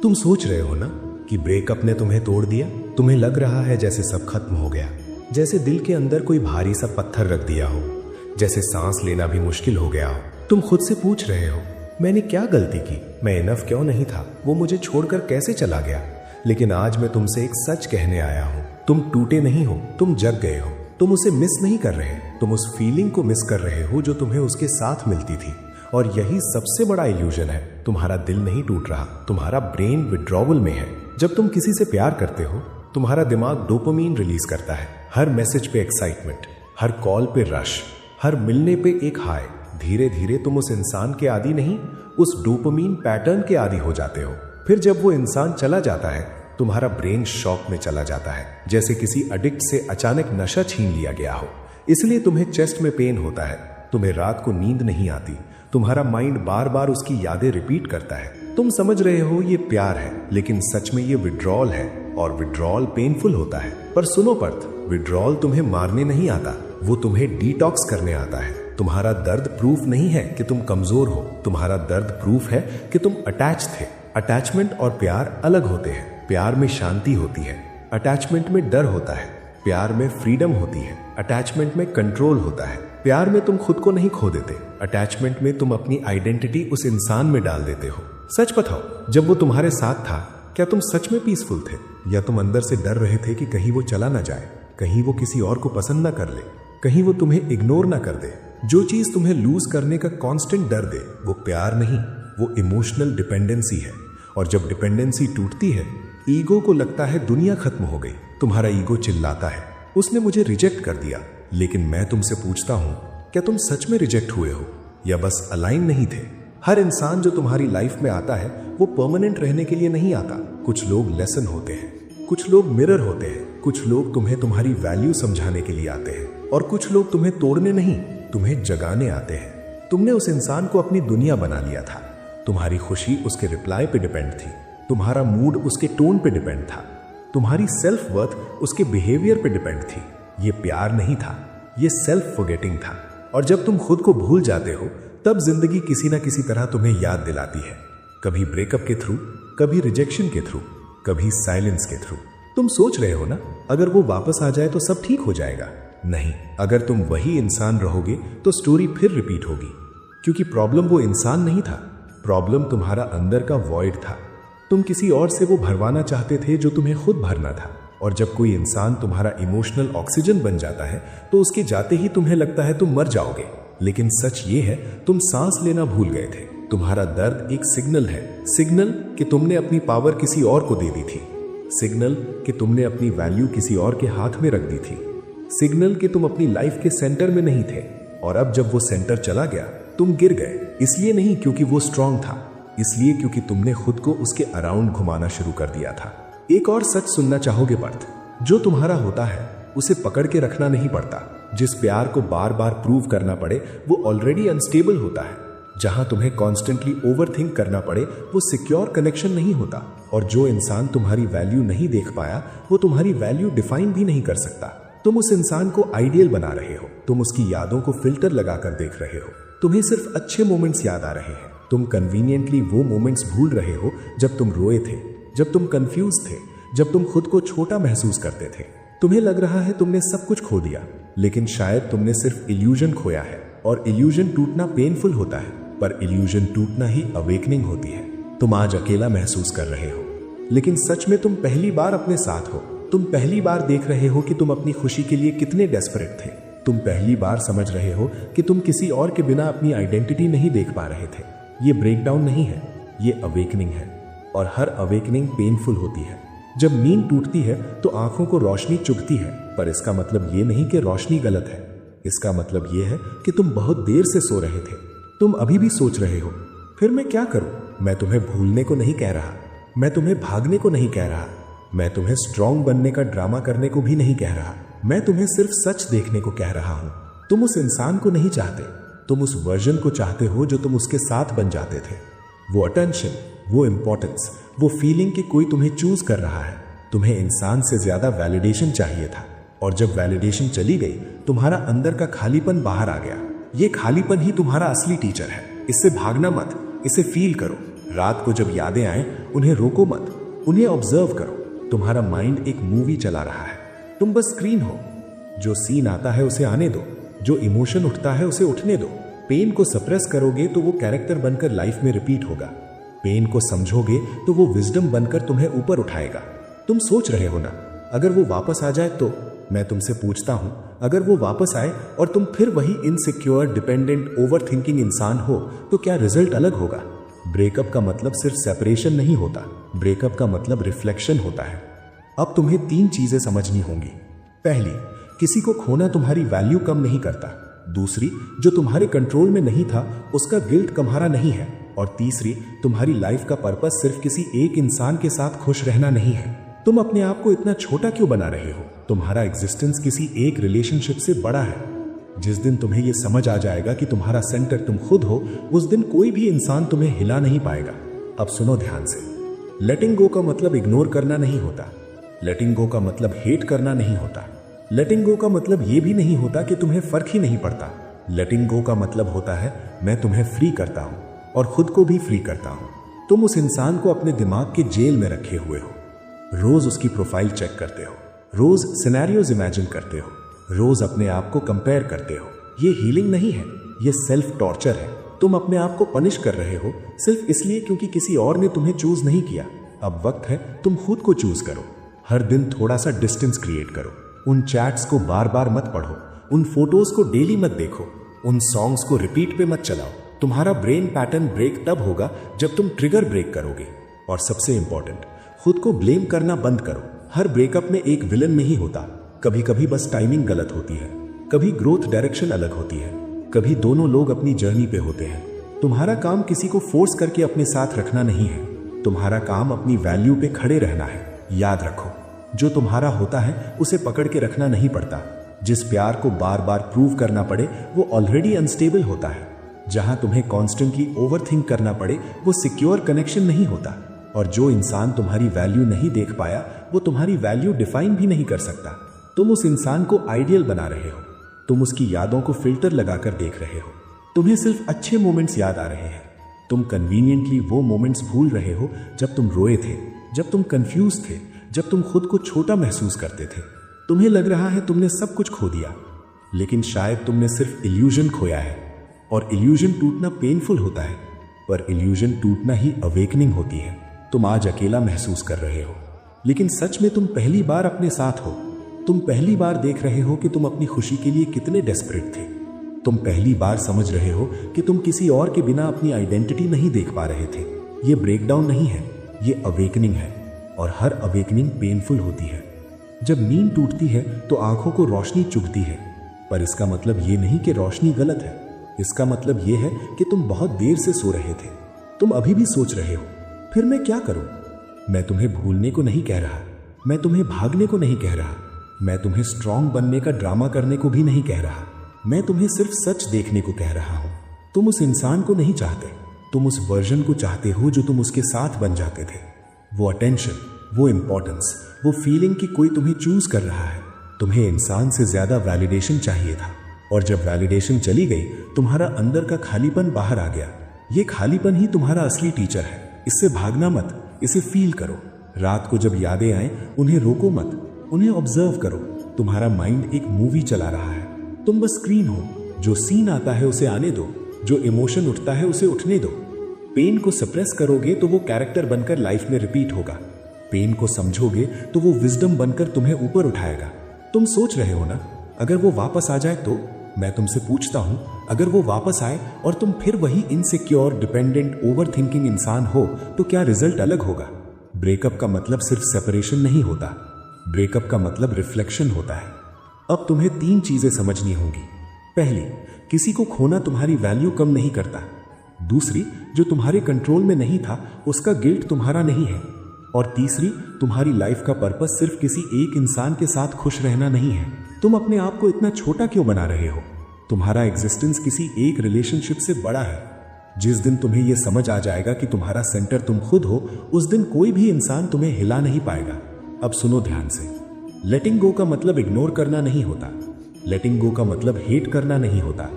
तुम सोच रहे हो ना कि ब्रेकअप ने तुम्हें तोड़ दिया। तुम्हें लग रहा है जैसे सब खत्म हो गया, जैसे दिल के अंदर कोई भारी सा पत्थर रख दिया हो, जैसे सांस लेना भी मुश्किल हो गया हो। तुम खुद से पूछ रहे हो, मैंने क्या गलती की, मैं इनफ क्यों नहीं था, वो मुझे छोड़कर कैसे चला गया। लेकिन आज मैं तुमसे एक सच कहने आया हूँ। तुम टूटे नहीं हो, तुम जग गए हो। तुम उसे मिस नहीं कर रहे, तुम उस फीलिंग को मिस कर रहे हो जो तुम्हें उसके साथ मिलती थी। और यही सबसे बड़ा इल्यूजन है। तुम्हारा दिल नहीं टूट रहा, तुम्हारा ब्रेन विड्रॉवल में है। जब तुम किसी से प्यार करते हो, तुम्हारा दिमाग डोपामीन रिलीज करता है। हर मैसेज पे एक्साइटमेंट, हर कॉल पे रश, हर मिलने पे एक हाय। धीरे धीरे तुम उस इंसान के आदी नहीं, उस डोपामीन पैटर्न के आदी हो जाते हो। फिर जब वो इंसान चला जाता है, तुम्हारा ब्रेन शॉक में चला जाता है, जैसे किसी एडिक्ट से अचानक नशा छीन लिया गया हो। इसलिए तुम्हें चेस्ट में पेन होता है, तुम्हें रात को नींद नहीं आती, तुम्हारा माइंड बार बार उसकी यादें रिपीट करता है। तुम समझ रहे हो ये प्यार है, लेकिन सच में ये विड्रॉल है, और विड्रॉल पेनफुल होता है। पर सुनो पर्थ, विड्रॉल तुम्हें मारने नहीं आता, वो तुम्हें डिटॉक्स करने आता है। तुम्हारा दर्द प्रूफ नहीं है कि तुम कमजोर हो, तुम्हारा दर्द प्रूफ है कि तुम अटैच थे। अटैचमेंट और प्यार अलग होते हैं। प्यार में शांति होती है, अटैचमेंट में डर होता है। प्यार में फ्रीडम होती है, अटैचमेंट में कंट्रोल होता है। प्यार में तुम खुद को नहीं खो देते, अटैचमेंट में तुम अपनी आइडेंटिटी उस इंसान में डाल देते हो। सच बताओ, जब वो तुम्हारे साथ था, क्या तुम सच में पीसफुल थे, या तुम अंदर से डर रहे थे कि कहीं वो चला ना जाए, कहीं वो किसी और को पसंद ना कर ले, कहीं वो तुम्हें इग्नोर ना कर दे। जो चीज तुम्हें लूज करने का कांस्टेंट डर दे, वो प्यार नहीं, वो इमोशनल डिपेंडेंसी है। और जब डिपेंडेंसी टूटती है, ईगो को लगता है दुनिया खत्म हो गई। तुम्हारा ईगो चिल्लाता है, उसने मुझे रिजेक्ट कर दिया। लेकिन मैं तुमसे पूछता हूं, क्या तुम सच में रिजेक्ट हुए हो, या बस अलाइन नहीं थे? हर इंसान जो तुम्हारी लाइफ में आता है, वो परमानेंट रहने के लिए नहीं आता। कुछ लोग लेसन होते हैं, कुछ लोग मिरर होते हैं, कुछ लोग तुम्हें तुम्हारी वैल्यू समझाने के लिए आते हैं, और कुछ लोग तुम्हें तोड़ने नहीं, तुम्हें जगाने आते हैं। तुमने उस इंसान को अपनी दुनिया बना लिया था। तुम्हारी खुशी उसके रिप्लाई पे डिपेंड थी, तुम्हारा मूड उसके टोन पे डिपेंड था, तुम्हारी सेल्फ वर्थ उसके बिहेवियर पे डिपेंड थी। ये प्यार नहीं था, ये सेल्फ फॉरगेटिंग था। और जब तुम खुद को भूल जाते हो, तब जिंदगी किसी ना किसी तरह तुम्हें याद दिलाती है। कभी ब्रेकअप के थ्रू, कभी रिजेक्शन के थ्रू, कभी साइलेंस के थ्रू। तुम सोच रहे हो ना, अगर वो वापस आ जाए तो सब ठीक हो जाएगा। नहीं, अगर तुम वही इंसान रहोगे तो स्टोरी फिर रिपीट होगी। क्योंकि प्रॉब्लम वो इंसान नहीं था, प्रॉब्लम तुम्हारा अंदर का वॉइड था। तुम किसी और से वो भरवाना चाहते थे जो तुम्हें खुद भरना था। और जब कोई इंसान तुम्हारा इमोशनल ऑक्सीजन बन जाता है, तो उसके जाते ही तुम्हें लगता है तुम मर जाओगे। लेकिन सच ये है, तुम सांस लेना भूल गए थे। तुम्हारा दर्द एक सिग्नल है, सिग्नल कि तुमने अपनी पावर किसी और को दे दी थी, सिग्नल कि तुमने अपनी वैल्यू किसी और के हाथ में रख दी थी, सिग्नल कि तुम अपनी लाइफ के सेंटर में नहीं थे। और अब जब वो सेंटर चला गया, तुम गिर गए। इसलिए नहीं क्योंकि वो स्ट्रांग था, इसलिए क्योंकि तुमने खुद को उसके अराउंड घुमाना शुरू कर दिया था। एक और सच सुनना चाहोगे पर्थ? जो तुम्हारा होता है, उसे पकड़ के रखना नहीं पड़ता। जिस प्यार को बार बार प्रूव करना पड़े, वो ऑलरेडी अनस्टेबल होता है। जहां तुम्हें कॉन्स्टेंटली ओवरथिंक करना पड़े, वो सिक्योर कनेक्शन नहीं होता। और जो इंसान तुम्हारी वैल्यू नहीं देख पाया, वो तुम्हारी वैल्यू डिफाइन भी नहीं कर सकता। तुम उस इंसान को आइडियल बना रहे हो, तुम उसकी यादों को फिल्टर लगाकर देख रहे हो। तुम्हें सिर्फ अच्छे मोमेंट्स याद आ रहे हैं। तुम कन्वीनियंटली वो मोमेंट्स भूल रहे हो जब तुम रोए थे, जब तुम कंफ्यूज थे, जब तुम खुद को छोटा महसूस करते थे। तुम्हें लग रहा है तुमने सब कुछ खो दिया, लेकिन शायद तुमने सिर्फ इल्यूजन खोया है। और इल्यूजन टूटना पेनफुल होता है, पर इल्यूजन टूटना ही अवेकनिंग होती है। तुम आज अकेला महसूस कर रहे हो, लेकिन सच में तुम पहली बार अपने साथ हो। तुम पहली बार देख रहे हो कि तुम अपनी खुशी के लिए कितने डेस्परेट थे। तुम पहली बार समझ रहे हो कि तुम किसी और के बिना अपनी आइडेंटिटी नहीं देख पा रहे थे। ये ब्रेकडाउन नहीं है, ये अवेकनिंग है। और हर अवेकनिंग पेनफुल होती है। जब नींद टूटती है तो आंखों को रोशनी चुभती है, पर इसका मतलब ये नहीं कि रोशनी गलत है। इसका मतलब ये है कि तुम बहुत देर से सो रहे थे। तुम अभी भी सोच रहे हो, फिर मैं क्या करूं? मैं तुम्हें भूलने को नहीं कह रहा, मैं तुम्हें भागने को नहीं कह रहा, मैं तुम्हें स्ट्रांग बनने का ड्रामा करने को भी नहीं कह रहा। मैं तुम्हें सिर्फ सच देखने को कह रहा हूं। तुम उस इंसान को नहीं चाहते, तुम उस वर्जन को चाहते हो जो तुम उसके साथ बन जाते थे। वो अटेंशन, वो इंपॉर्टेंस, वो फीलिंग कि कोई तुम्हें चूज कर रहा है। तुम्हें इंसान से ज्यादा वैलिडेशन चाहिए था। और जब वैलिडेशन चली गई, तुम्हारा अंदर का खालीपन बाहर आ गया। ये खालीपन ही तुम्हारा असली टीचर है। इससे भागना मत, इसे फील करो। रात को जब यादें आए उन्हें रोको मत, उन्हें ऑब्जर्व करो। तुम्हारा माइंड एक मूवी चला रहा है, तुम बस स्क्रीन हो। जो सीन आता है उसे आने दो, जो इमोशन उठता है उसे उठने दो। पेन को सप्रेस करोगे तो वो कैरेक्टर बनकर लाइफ में रिपीट होगा। पेन को समझोगे तो वो विजडम बनकर तुम्हें ऊपर उठाएगा। तुम सोच रहे हो ना, अगर वो वापस आ जाए तो? मैं तुमसे पूछता हूं, अगर वो वापस आए और तुम फिर वही इनसिक्योर, डिपेंडेंट, ओवर थिंकिंग इंसान हो तो क्या रिजल्ट अलग होगा? ब्रेकअप का मतलब सिर्फ सेपरेशन नहीं होता, ब्रेकअप का मतलब रिफ्लेक्शन होता है। अब तुम्हें 3 चीजें समझनी होंगी। पहली, किसी को खोना तुम्हारी वैल्यू कम नहीं करता। दूसरी, जो तुम्हारे कंट्रोल में नहीं था उसका गिल्ट तुम्हारा नहीं है। और तीसरी, तुम्हारी लाइफ का पर्पस सिर्फ किसी एक इंसान के साथ खुश रहना नहीं है। तुम अपने आप को इतना छोटा क्यों बना रहे हो? तुम्हारा एग्जिस्टेंस किसी एक रिलेशनशिप से बड़ा है। जिस दिन तुम्हें यह समझ आ जाएगा कि तुम्हारा सेंटर तुम खुद हो, उस दिन कोई भी इंसान तुम्हें हिला नहीं पाएगा। अब सुनो ध्यान से। लेटिंग गो का मतलब इग्नोर करना नहीं होता। लेटिंग गो का मतलब हेट करना नहीं होता। लेटिंग गो का मतलब यह भी नहीं होता कि तुम्हें फर्क ही नहीं पड़ता। लेटिंग गो का मतलब होता है मैं तुम्हें फ्री करता हूं और खुद को भी फ्री करता हूं। तुम उस इंसान को अपने दिमाग के जेल में रखे हुए हो। रोज उसकी प्रोफाइल चेक करते हो, रोज सिनेरियोज इमेजिन करते हो, रोज अपने आप को कंपेयर करते हो। ये हीलिंग नहीं है, ये सेल्फ टॉर्चर है। तुम अपने आप को पनिश कर रहे हो सिर्फ इसलिए क्योंकि किसी और ने तुम्हें चूज नहीं किया। अब वक्त है तुम खुद को चूज करो। हर दिन थोड़ा सा डिस्टेंस क्रिएट करो। उन चैट्स को बार बार मत पढ़ो, उन फोटोज को डेली मत देखो, उन सॉन्ग्स को रिपीट पे मत चलाओ। तुम्हारा ब्रेन पैटर्न ब्रेक तब होगा जब तुम ट्रिगर ब्रेक करोगे। और सबसे इंपॉर्टेंट, खुद को ब्लेम करना बंद करो। हर ब्रेकअप में एक विलन नहीं होता। कभी कभी बस टाइमिंग गलत होती है, कभी ग्रोथ डायरेक्शन अलग होती है, कभी दोनों लोग अपनी जर्नी पे होते हैं। तुम्हारा काम किसी को फोर्स करके अपने साथ रखना नहीं है, तुम्हारा काम अपनी वैल्यू पे खड़े रहना है। याद रखो, जो तुम्हारा होता है उसे पकड़ के रखना नहीं पड़ता। जिस प्यार को बार बार प्रूव करना पड़े वो ऑलरेडी अनस्टेबल होता है। जहां तुम्हें कॉन्स्टेंटली ओवरथिंक करना पड़े वो सिक्योर कनेक्शन नहीं होता। और जो इंसान तुम्हारी वैल्यू नहीं देख पाया वो तुम्हारी वैल्यू डिफाइन भी नहीं कर सकता। तुम उस इंसान को आइडियल बना रहे हो, तुम उसकी यादों को फिल्टर लगाकर देख रहे हो। तुम्हें सिर्फ अच्छे मोमेंट्स याद आ रहे हैं। तुम कन्वीनियंटली वो मोमेंट्स भूल रहे हो जब तुम रोए थे, जब तुम कंफ्यूज थे, जब तुम खुद को छोटा महसूस करते थे। तुम्हें लग रहा है तुमने सब कुछ खो दिया, लेकिन शायद तुमने सिर्फ इल्यूजन खोया है। और इल्यूजन टूटना पेनफुल होता है, पर इल्यूजन टूटना ही अवेकनिंग होती है। तुम आज अकेला महसूस कर रहे हो, लेकिन सच में तुम पहली बार अपने साथ हो। तुम पहली बार देख रहे हो कि तुम अपनी खुशी के लिए कितने डेस्परेट थे। तुम पहली बार समझ रहे हो कि तुम किसी और के बिना अपनी आइडेंटिटी नहीं देख पा रहे थे। ये ब्रेकडाउन नहीं है, ये अवेकनिंग है। और हर अवेकनिंग पेनफुल होती है। जब नींद टूटती है तो आंखों को रोशनी चुभती है, पर इसका मतलब ये नहीं कि रोशनी गलत है। इसका मतलब ये है कि तुम बहुत देर से सो रहे थे। तुम अभी भी सोच रहे हो, फिर मैं क्या करूं? मैं तुम्हें भूलने को नहीं कह रहा, मैं तुम्हें भागने को नहीं कह रहा, मैं तुम्हें स्ट्रांग बनने का ड्रामा करने को भी नहीं कह रहा। मैं तुम्हें सिर्फ सच देखने को कह रहा हूं। तुम उस इंसान को नहीं चाहते, तुम उस वर्जन को चाहते हो जो तुम उसके साथ बन जाते थे। वो अटेंशन, वो इंपॉर्टेंस, वो फीलिंग कि कोई तुम्हें चूज कर रहा है। तुम्हें इंसान से ज्यादा वैलिडेशन चाहिए था, और जब वैलिडेशन चली गई तुम्हारा अंदर का खालीपन बाहर आ गया। ये खालीपन ही तुम्हारा असली टीचर है। इससे भागना मत, इसे फील करो। रात को जब यादें आए उन्हें रोको मत, उन्हें ऑब्जर्व करो। तुम्हारा माइंड एक मूवी चला रहा है, तुम बस स्क्रीन हो। जो सीन आता है उसे आने दो, जो इमोशन उठता है उसे उठने दो। पेन को सप्रेस करोगे तो वो कैरेक्टर बनकर लाइफ में रिपीट होगा। पेन को समझोगे तो वो विजडम बनकर तुम्हें ऊपर उठाएगा। तुम सोच रहे हो ना, अगर वो वापस आ जाए तो? मैं तुमसे पूछता हूं, अगर वो वापस आए और तुम फिर वही इनसिक्योर, डिपेंडेंट, ओवर थिंकिंग इंसान हो तो क्या रिजल्ट अलग होगा? ब्रेकअप का मतलब सिर्फ सेपरेशन नहीं होता, ब्रेकअप का मतलब रिफ्लेक्शन होता है। अब तुम्हें 3 चीजें समझनी होंगी। पहली, किसी को खोना तुम्हारी वैल्यू कम नहीं करता। दूसरी, जो तुम्हारे कंट्रोल में नहीं था उसका गिल्ट तुम्हारा नहीं है। और तीसरी, तुम्हारी लाइफ का पर्पस सिर्फ किसी एक इंसान के साथ खुश रहना नहीं है। तुम अपने आप को इतना छोटा क्यों बना रहे हो? तुम्हारा एग्जिस्टेंस किसी एक रिलेशनशिप से बड़ा है। जिस दिन तुम्हें यह समझ आ जाएगा कि तुम्हारा सेंटर तुम खुद हो, उस दिन कोई भी इंसान तुम्हें हिला नहीं पाएगा। अब सुनो ध्यान से। लेटिंग गो का मतलब इग्नोर करना नहीं होता। लेटिंग गो का मतलब हेट करना नहीं होता।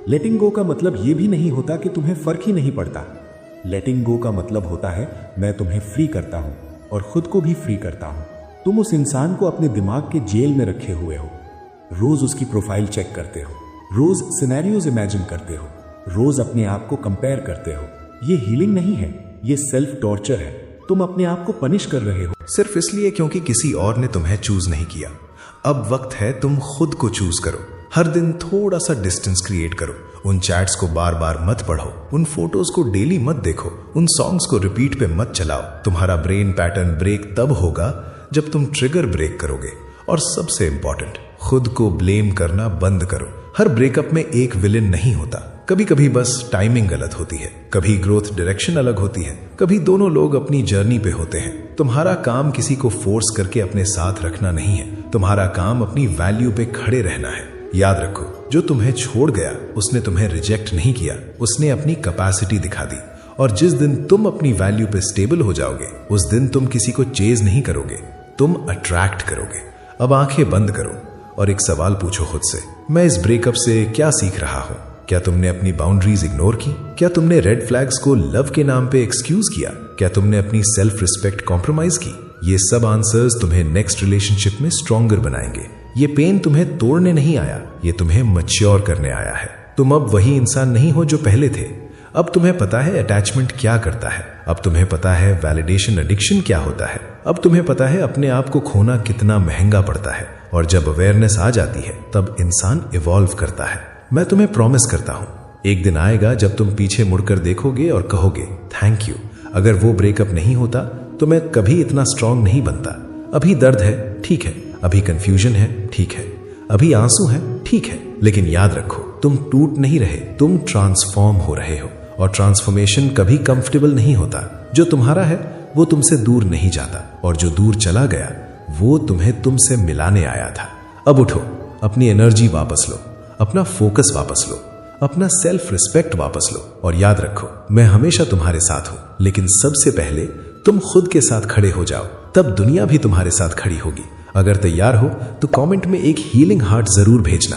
लेटिंग गो का मतलब यह भी नहीं होता कि तुम्हें फर्क ही नहीं पड़ता। लेटिंग गो का मतलब होता है मैं तुम्हें फ्री करता हूँ और खुद को भी फ्री करता हूँ। तुम उस इंसान को अपने दिमाग के जेल में रखे हुए हो, रोज उसकी प्रोफाइल चेक करते हो, रोज सिनेरियोज इमेजिन करते हो, रोज अपने आप को कंपेयर करते हो। ये हीलिंग नहीं है, ये सेल्फ टॉर्चर है। तुम अपने आप को पनिश कर रहे हो सिर्फ इसलिए क्योंकि किसी और ने तुम्हें चूज नहीं किया। अब वक्त है तुम खुद को चूज करो। हर दिन थोड़ा सा डिस्टेंस क्रिएट करो। उन चैट्स को बार बार मत पढ़ो, उन फोटोज को डेली मत देखो, उन सॉन्ग्स को रिपीट पे मत चलाओ। तुम्हारा ब्रेन पैटर्न ब्रेक तब होगा जब तुम ट्रिगर ब्रेक करोगे। और सबसे इंपॉर्टेंट, खुद को ब्लेम करना बंद करो। हर ब्रेकअप में एक विलेन नहीं होता। कभी कभी बस टाइमिंग गलत होती है, कभी ग्रोथ डायरेक्शन अलग होती है, कभी दोनों लोग अपनी जर्नी पे होते हैं। तुम्हारा काम किसी को फोर्स करके अपने साथ रखना नहीं है, तुम्हारा काम अपनी वैल्यू पे खड़े रहना है। याद रखो, जो तुम्हें छोड़ गया उसने तुम्हें रिजेक्ट नहीं किया, उसने अपनी कैपेसिटी दिखा दी। और जिस दिन तुम अपनी वैल्यू पे स्टेबल हो जाओगे, उस दिन तुम किसी को चेज नहीं करोगे, तुम अट्रैक्ट करोगे। अब आंखें बंद करो और एक सवाल पूछो खुद से, मैं इस ब्रेकअप से क्या सीख रहा हूं? क्या तुमने अपनी बाउंड्रीज इग्नोर की? क्या तुमने रेड फ्लैग्स को लव के नाम पे एक्सक्यूज किया? क्या तुमने अपनी सेल्फ रिस्पेक्ट कॉम्प्रोमाइज की? ये सब आंसर्स तुम्हें नेक्स्ट रिलेशनशिप में स्ट्रॉन्गर बनाएंगे। ये पेन तुम्हें तोड़ने नहीं आया, ये तुम्हें मैच्योर करने आया है। तुम अब वही इंसान नहीं हो जो पहले थे। अब तुम्हें पता है अटैचमेंट क्या करता है, अब तुम्हें पता है वैलिडेशन एडिक्शन क्या होता है, अब तुम्हें पता है अपने आप को खोना कितना महंगा पड़ता है। और जब अवेयरनेस आ जाती है तब इंसान इवॉल्व करता है। मैं तुम्हें प्रॉमिस करता हूं, एक दिन आएगा जब तुम पीछे मुड़कर देखोगे और कहोगे थैंक यू। अगर वो ब्रेकअप नहीं होता तो मैं कभी इतना स्ट्रांग नहीं बनता। अभी दर्द है, ठीक है, अभी कंफ्यूजन है, ठीक है, अभी आंसू है, ठीक है, लेकिन याद रखो, तुम टूट नहीं रहे, तुम ट्रांसफॉर्म हो रहे हो। और ट्रांसफॉर्मेशन कभी कंफर्टेबल नहीं होता। जो तुम्हारा है वो तुमसे दूर नहीं जाता, और जो दूर चला गया वो तुम्हें तुमसे मिलाने आया था। अब उठो, अपनी एनर्जी वापस लो, अपना फोकस वापस लो, अपना सेल्फ रिस्पेक्ट वापस लो। और याद रखो, मैं हमेशा तुम्हारे साथ हूं, लेकिन सबसे पहले तुम खुद के साथ खड़े हो जाओ, तब दुनिया भी तुम्हारे साथ खड़ी होगी। अगर तैयार हो तो कमेंट में एक हीलिंग हार्ट जरूर भेजना।